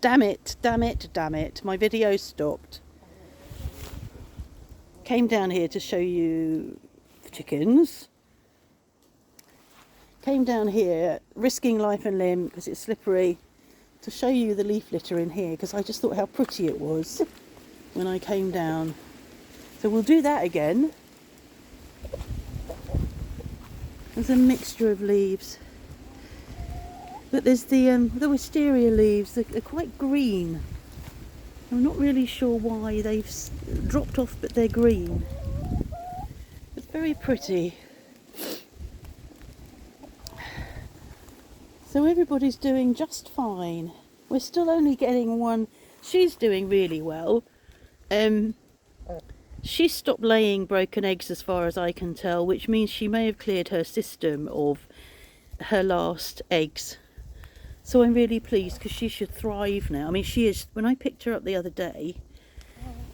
Damn it, damn it, damn it. My video stopped. Came down here to show you the chickens. Came down here, risking life and limb because it's slippery, to show you the leaf litter in here because I just thought how pretty it was when I came down. So we'll do that again. There's a mixture of leaves. But there's the wisteria leaves that are quite green. I'm not really sure why they've dropped off, but they're green. It's very pretty. So everybody's doing just fine. We're still only getting one. She's doing really well. She stopped laying broken eggs as far as I can tell, which means she may have cleared her system of her last eggs. So I'm really pleased because she should thrive now. I mean, she is. When I picked her up the other day,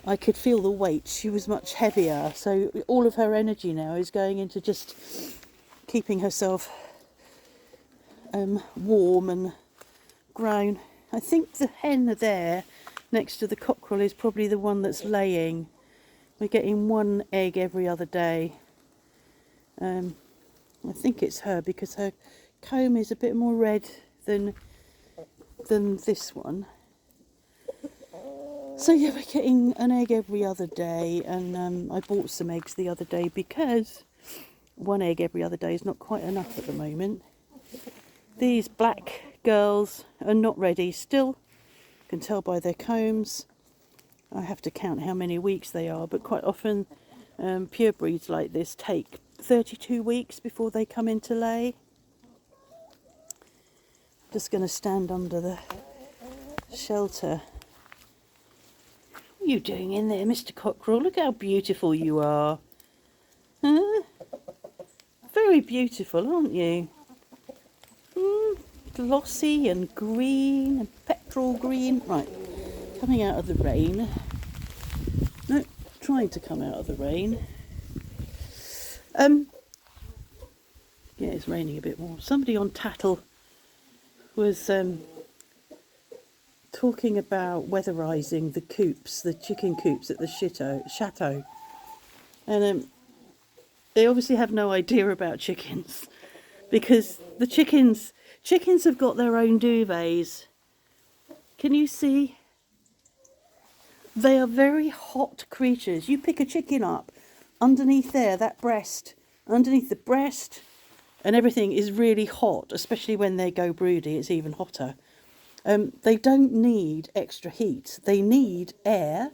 I could feel the weight. She was much heavier. So all of her energy now is going into just keeping herself warm and grown. I think the hen there next to the cockerel is probably the one that's laying. We're getting one egg every other day. I think it's her because her comb is a bit more red than this one. So yeah, we're getting an egg every other day, and I bought some eggs the other day because one egg every other day is not quite enough at the moment. These black girls are not ready still. You can tell by their combs. I have to count how many weeks they are, but quite often pure breeds like this take 32 weeks before they come into lay. Just going to stand under the shelter. What are you doing in there, Mr. Cockerel? Look how beautiful you are. Huh? Very beautiful, aren't you? Glossy and green and petrol green. Right, coming out of the rain. No, trying to come out of the rain. Yeah, it's raining a bit more. Somebody on Tattle was talking about weatherising the coops, the chicken coops at the chateau. And they obviously have no idea about chickens because the chickens have got their own duvets. Can you see? They are very hot creatures. You pick a chicken up, underneath there, that breast, underneath the breast, and everything is really hot, especially when they go broody, it's even hotter. They don't need extra heat. They need air,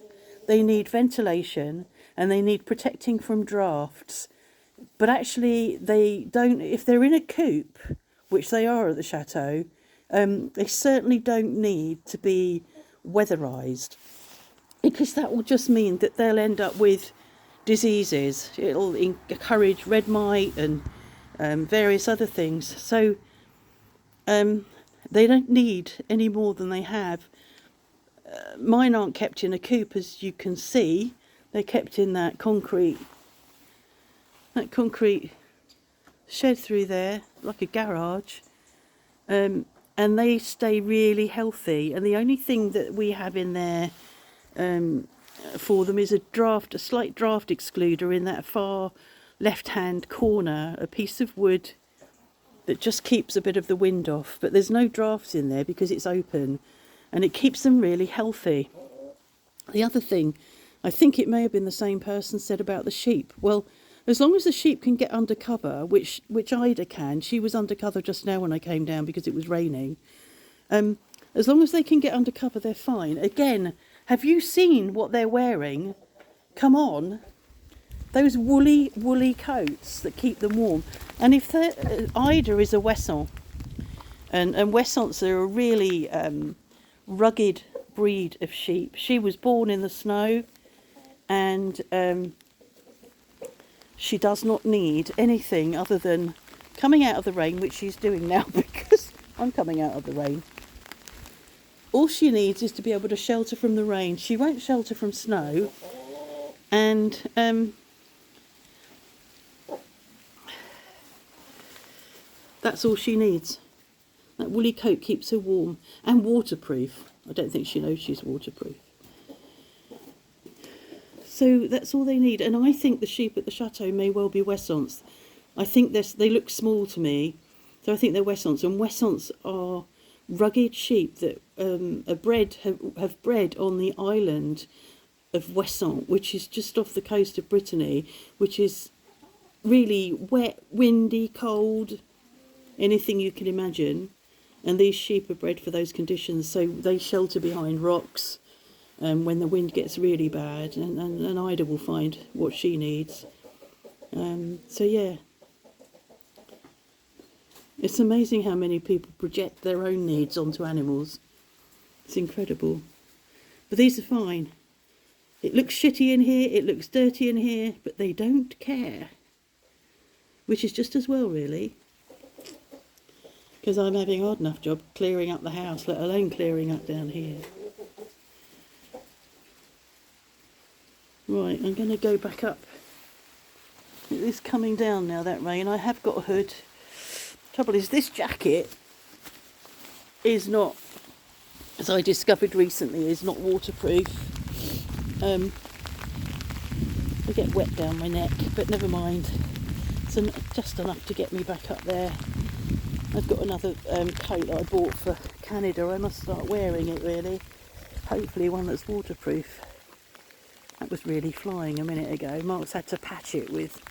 they need ventilation, and they need protecting from drafts. But actually, they don't, if they're in a coop, which they are at the chateau, they certainly don't need to be weatherised, because that will just mean that they'll end up with diseases. It'll encourage red mite and various other things. So they don't need any more than they have. Mine aren't kept in a coop, as you can see. They're kept in that concrete shed through there, like a garage. And they stay really healthy. And the only thing that we have in there for them is a slight draft excluder in that far left-hand corner, a piece of wood that just keeps a bit of the wind off. But there's no drafts in there because it's open, and it keeps them really healthy. The other thing, I think it may have been the same person said about the sheep. Well, as long as the sheep can get under cover, which Ida can, she was under cover just now when I came down because it was raining. As long as they can get under cover, they're fine. Again, have you seen what they're wearing? Come on. Those woolly coats that keep them warm. And if Ida is a Wesson, and Wessons are a really rugged breed of sheep. She was born in the snow, and she does not need anything other than coming out of the rain, which she's doing now because I'm coming out of the rain. All she needs is to be able to shelter from the rain. She won't shelter from snow, and that's all she needs. That woolly coat keeps her warm and waterproof. I don't think she knows she's waterproof. So that's all they need. And I think the sheep at the chateau may well be Wessants. I think they look small to me, so I think they're Wessants. And Wessants are rugged sheep that have bred on the island of Ouessant, which is just off the coast of Brittany, which is really wet, windy, cold, anything you can imagine. And these sheep are bred for those conditions, so they shelter behind rocks when the wind gets really bad, and Ida will find what she needs. So yeah, it's amazing how many people project their own needs onto animals. It's incredible. But these are fine. It looks shitty in here, it looks dirty in here, but they don't care. Which is just as well, really. Because I'm having a hard enough job clearing up the house, let alone clearing up down here. Right, I'm going to go back up. It is coming down now, that rain. I have got a hood. Trouble is, this jacket is not, as I discovered recently, is not waterproof. I get wet down my neck, but never mind. It's just enough to get me back up there. I've got another coat that I bought for Canada. I must start wearing it, really. Hopefully one that's waterproof. That was really flying a minute ago. Mark's had to patch it with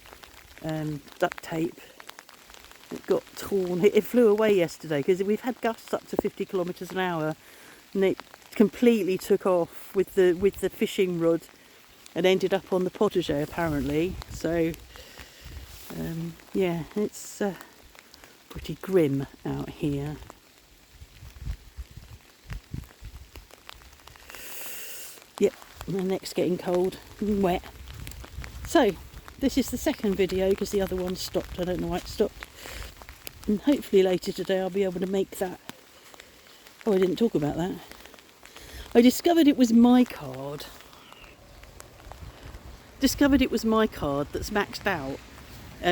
duct tape. It got torn. It flew away yesterday because we've had gusts up to 50 kilometres an hour, and it completely took off with the fishing rod and ended up on the potager apparently. So yeah, it's pretty grim out here. Yep, my neck's getting cold and wet. So this is the second video because the other one stopped. I don't know why it stopped. And hopefully later today I'll be able to make that. Oh, I didn't talk about that. I discovered it was my card. Discovered it was my card that's maxed out,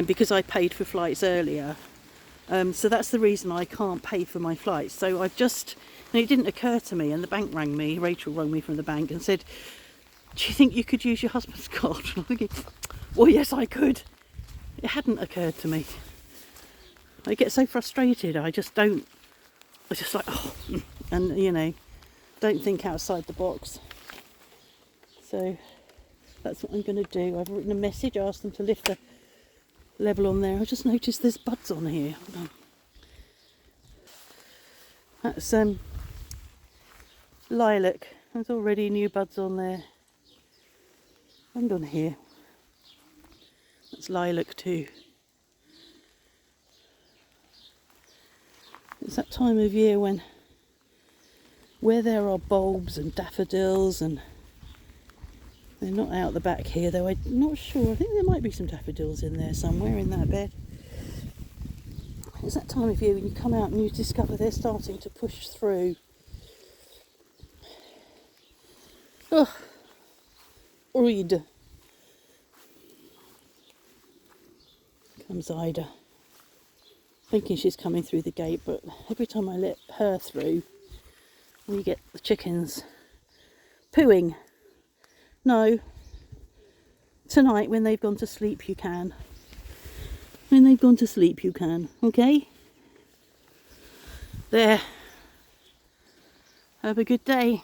because I paid for flights earlier. So that's the reason I can't pay for my flights. So I've just, and it didn't occur to me, and the bank rang me, Rachel rang me from the bank and said, do you think you could use your husband's card? And I'm thinking, well, yes, I could. It hadn't occurred to me. I get so frustrated, I just like, oh, and you know, don't think outside the box. So that's what I'm going to do. I've written a message, asked them to lift the level on there. I just noticed there's buds on here. Hold on. That's lilac. There's already new buds on there. And on here. That's lilac too. It's that time of year where there are bulbs and daffodils, and they're not out the back here though. I'm not sure. I think there might be some daffodils in there somewhere in that bed. It's that time of year when you come out and you discover they're starting to push through. Oh, Ida. Comes Ida. Thinking she's coming through the gate, but every time I let her through, we get the chickens pooing. No, tonight when they've gone to sleep you can. When they've gone to sleep you can, okay? There. Have a good day.